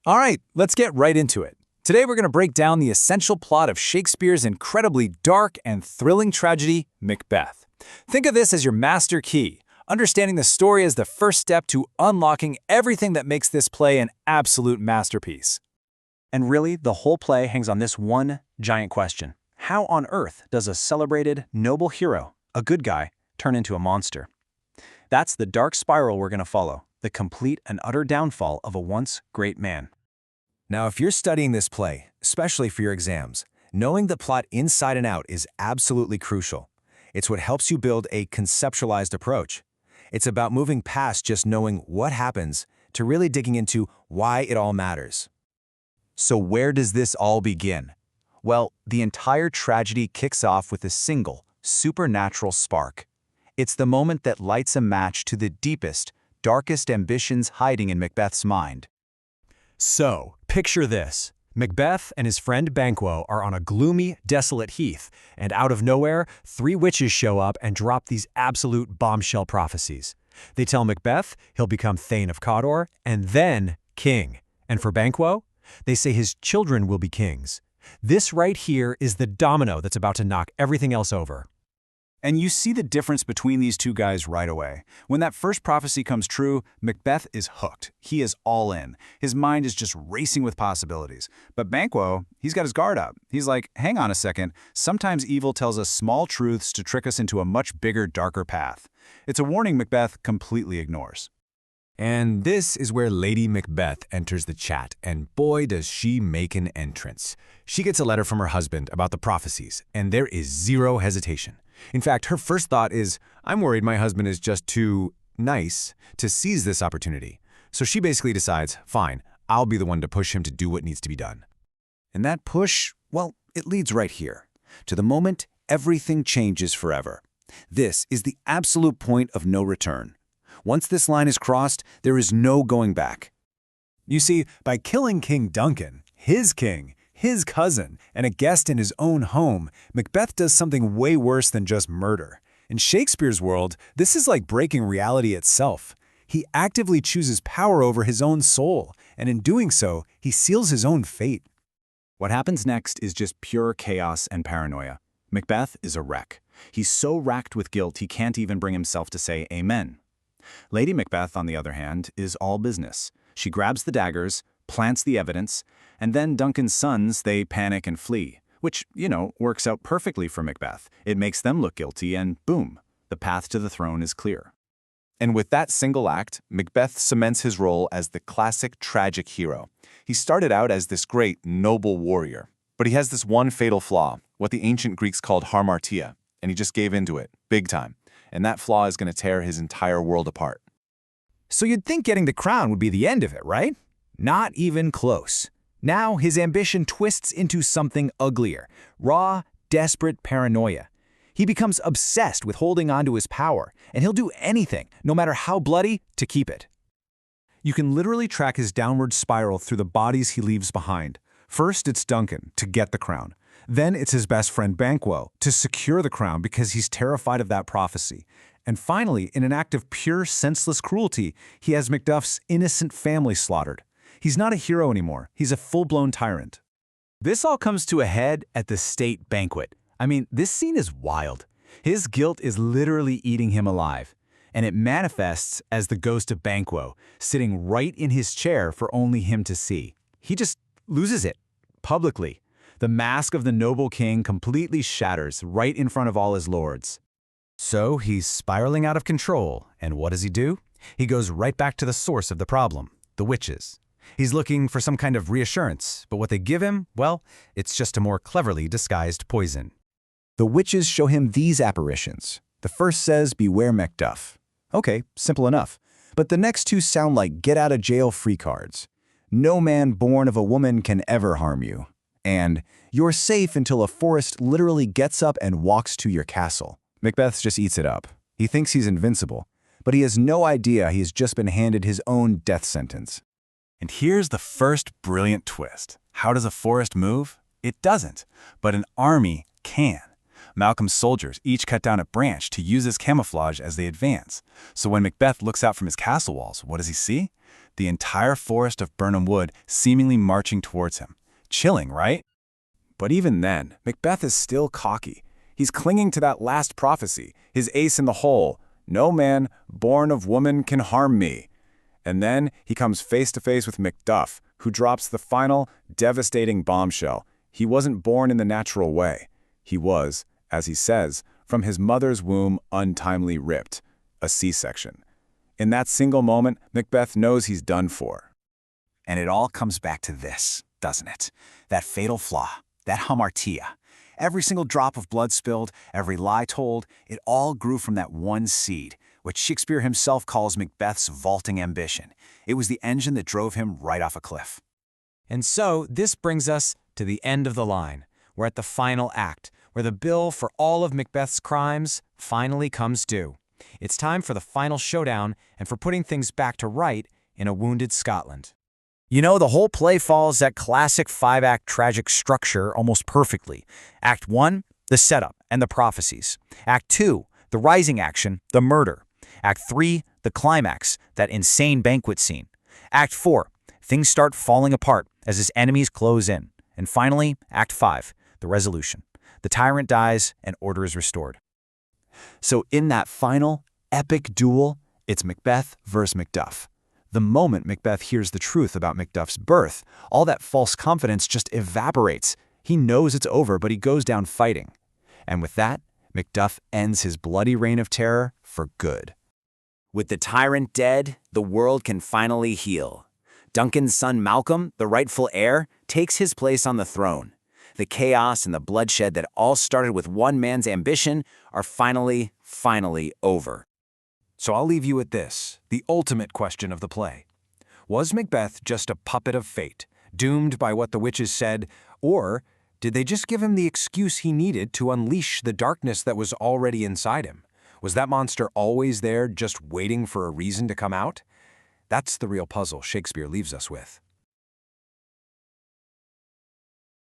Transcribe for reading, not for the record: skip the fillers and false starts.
All right, let's get right into it. Today we're going to break down the essential plot of Shakespeare's incredibly dark and thrilling tragedy, Macbeth. Think of this as your master key, understanding the story as the first step to unlocking everything that makes this play an absolute masterpiece. And really, the whole play hangs on this one giant question. How on earth does a celebrated, noble hero, a good guy, turn into a monster? That's the dark spiral we're going to follow, the complete and utter downfall of a once great man. Now, if you're studying this play, especially for your exams, knowing the plot inside and out is absolutely crucial. It's what helps you build a conceptualized approach. It's about moving past just knowing what happens to really digging into why it all matters. So where does this all begin? Well, the entire tragedy kicks off with a single, supernatural spark. It's the moment that lights a match to the deepest, darkest ambitions hiding in Macbeth's mind. So, picture this. Macbeth and his friend Banquo are on a gloomy, desolate heath, and out of nowhere, three witches show up and drop these absolute bombshell prophecies. They tell Macbeth he'll become Thane of Cawdor and then king. And for Banquo, they say his children will be kings. This right here is the domino that's about to knock everything else over. And you see the difference between these two guys right away. When that first prophecy comes true, Macbeth is hooked. He is all in. His mind is just racing with possibilities. But Banquo, he's got his guard up. He's like, hang on a second, sometimes evil tells us small truths to trick us into a much bigger, darker path. It's a warning Macbeth completely ignores. And this is where Lady Macbeth enters the chat, and boy does she make an entrance. She gets a letter from her husband about the prophecies, and there is zero hesitation. In fact, her first thought is, I'm worried my husband is just too nice to seize this opportunity. So she basically decides, fine, I'll be the one to push him to do what needs to be done. And that push, well, it leads right here, to the moment everything changes forever. This is the absolute point of no return. Once this line is crossed, there is no going back. You see, by killing King Duncan, his king, his cousin, and a guest in his own home, Macbeth does something way worse than just murder. In Shakespeare's world, this is like breaking reality itself. He actively chooses power over his own soul, and in doing so, he seals his own fate. What happens next is just pure chaos and paranoia. Macbeth is a wreck. He's so racked with guilt he can't even bring himself to say amen. Lady Macbeth, on the other hand, is all business. She grabs the daggers, plants the evidence, and then Duncan's sons, they panic and flee, which, works out perfectly for Macbeth. It makes them look guilty and boom, the path to the throne is clear. And with that single act, Macbeth cements his role as the classic tragic hero. He started out as this great, noble warrior, but he has this one fatal flaw, what the ancient Greeks called hamartia, and he just gave into it, big time. And that flaw is going to tear his entire world apart. So you'd think getting the crown would be the end of it, right? Not even close. Now his ambition twists into something uglier, raw, desperate paranoia. He becomes obsessed with holding on to his power, and he'll do anything, no matter how bloody, to keep it. You can literally track his downward spiral through the bodies he leaves behind. First, it's Duncan, to get the crown. Then it's his best friend Banquo, to secure the crown because he's terrified of that prophecy. And finally, in an act of pure, senseless cruelty, he has Macduff's innocent family slaughtered. He's not a hero anymore. He's a full-blown tyrant. This all comes to a head at the state banquet. I mean, this scene is wild. His guilt is literally eating him alive. And it manifests as the ghost of Banquo, sitting right in his chair for only him to see. He just loses it, publicly. The mask of the noble king completely shatters right in front of all his lords. So he's spiraling out of control, and what does he do? He goes right back to the source of the problem, the witches. He's looking for some kind of reassurance, but what they give him, well, it's just a more cleverly disguised poison. The witches show him these apparitions. The first says, "Beware Macduff." Okay, simple enough. But the next two sound like get-out-of-jail-free cards. "No man born of a woman can ever harm you." And "You're safe until a forest literally gets up and walks to your castle." Macbeth just eats it up. He thinks he's invincible, but he has no idea he has just been handed his own death sentence. And here's the first brilliant twist. How does a forest move? It doesn't, but an army can. Malcolm's soldiers each cut down a branch to use as camouflage as they advance. So when Macbeth looks out from his castle walls, what does he see? the entire forest of Birnam Wood seemingly marching towards him. Chilling, right? But even then, Macbeth is still cocky. He's clinging to that last prophecy, his ace in the hole. No man born of woman can harm me. And then he comes face to face with Macduff, who drops the final, devastating bombshell. He wasn't born in the natural way. He was, as he says, from his mother's womb untimely ripped, a C-section. In that single moment, Macbeth knows he's done for. And it all comes back to this, doesn't it? That fatal flaw, that hamartia. Every single drop of blood spilled, every lie told, it all grew from that one seed, which Shakespeare himself calls Macbeth's vaulting ambition. It was the engine that drove him right off a cliff. And so this brings us to the end of the line. We're at the final act, where the bill for all of Macbeth's crimes finally comes due. It's time for the final showdown and for putting things back to right in a wounded Scotland. You know, the whole play follows that classic 5-act tragic structure almost perfectly. Act 1, the setup and the prophecies. Act 2, the rising action, the murder. Act 3, the climax, that insane banquet scene. Act 4, things start falling apart as his enemies close in. And finally, Act 5, the resolution. The tyrant dies and order is restored. So in that final, epic duel, it's Macbeth versus Macduff. The moment Macbeth hears the truth about Macduff's birth, all that false confidence just evaporates. He knows it's over, but he goes down fighting. And with that, Macduff ends his bloody reign of terror for good. With the tyrant dead, the world can finally heal. Duncan's son Malcolm, the rightful heir, takes his place on the throne. The chaos and the bloodshed that all started with one man's ambition are finally over. So I'll leave you with this, the ultimate question of the play. Was Macbeth just a puppet of fate, doomed by what the witches said, or did they just give him the excuse he needed to unleash the darkness that was already inside him? Was that monster always there, just waiting for a reason to come out? That's the real puzzle Shakespeare leaves us with.